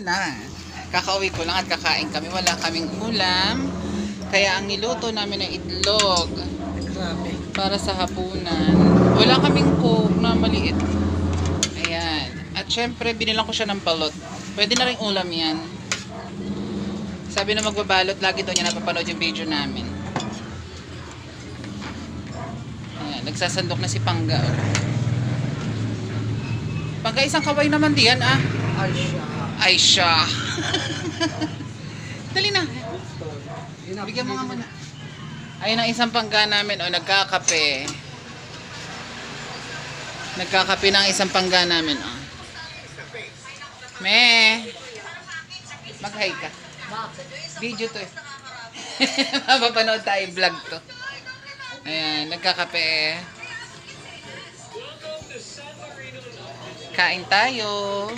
na. Kakauwi ko lang at kakain kami. Wala kaming ulam. Kaya ang niluto namin ay itlog. Grabe. Para sa hapunan. Wala kaming coke na maliit. Ayan. At syempre, binilang ko siya ng balot. Pwede na rin ulam yan. Sabi na magbabalot, lagi daw niya napapanood yung video namin. Ayan, nagsasandok na si Pangga. Pangga, isang kaway naman diyan ah. Ay siya. Dali na. Bigyan mo nga muna. Ayun ang isang Pangga namin. O, nagkakape. Nagkakape ng isang Pangga namin. O. Me. Mag-hi ka. Video to eh. Mapapanood tayo vlog to. Ayan, nagkakape. Kain tayo.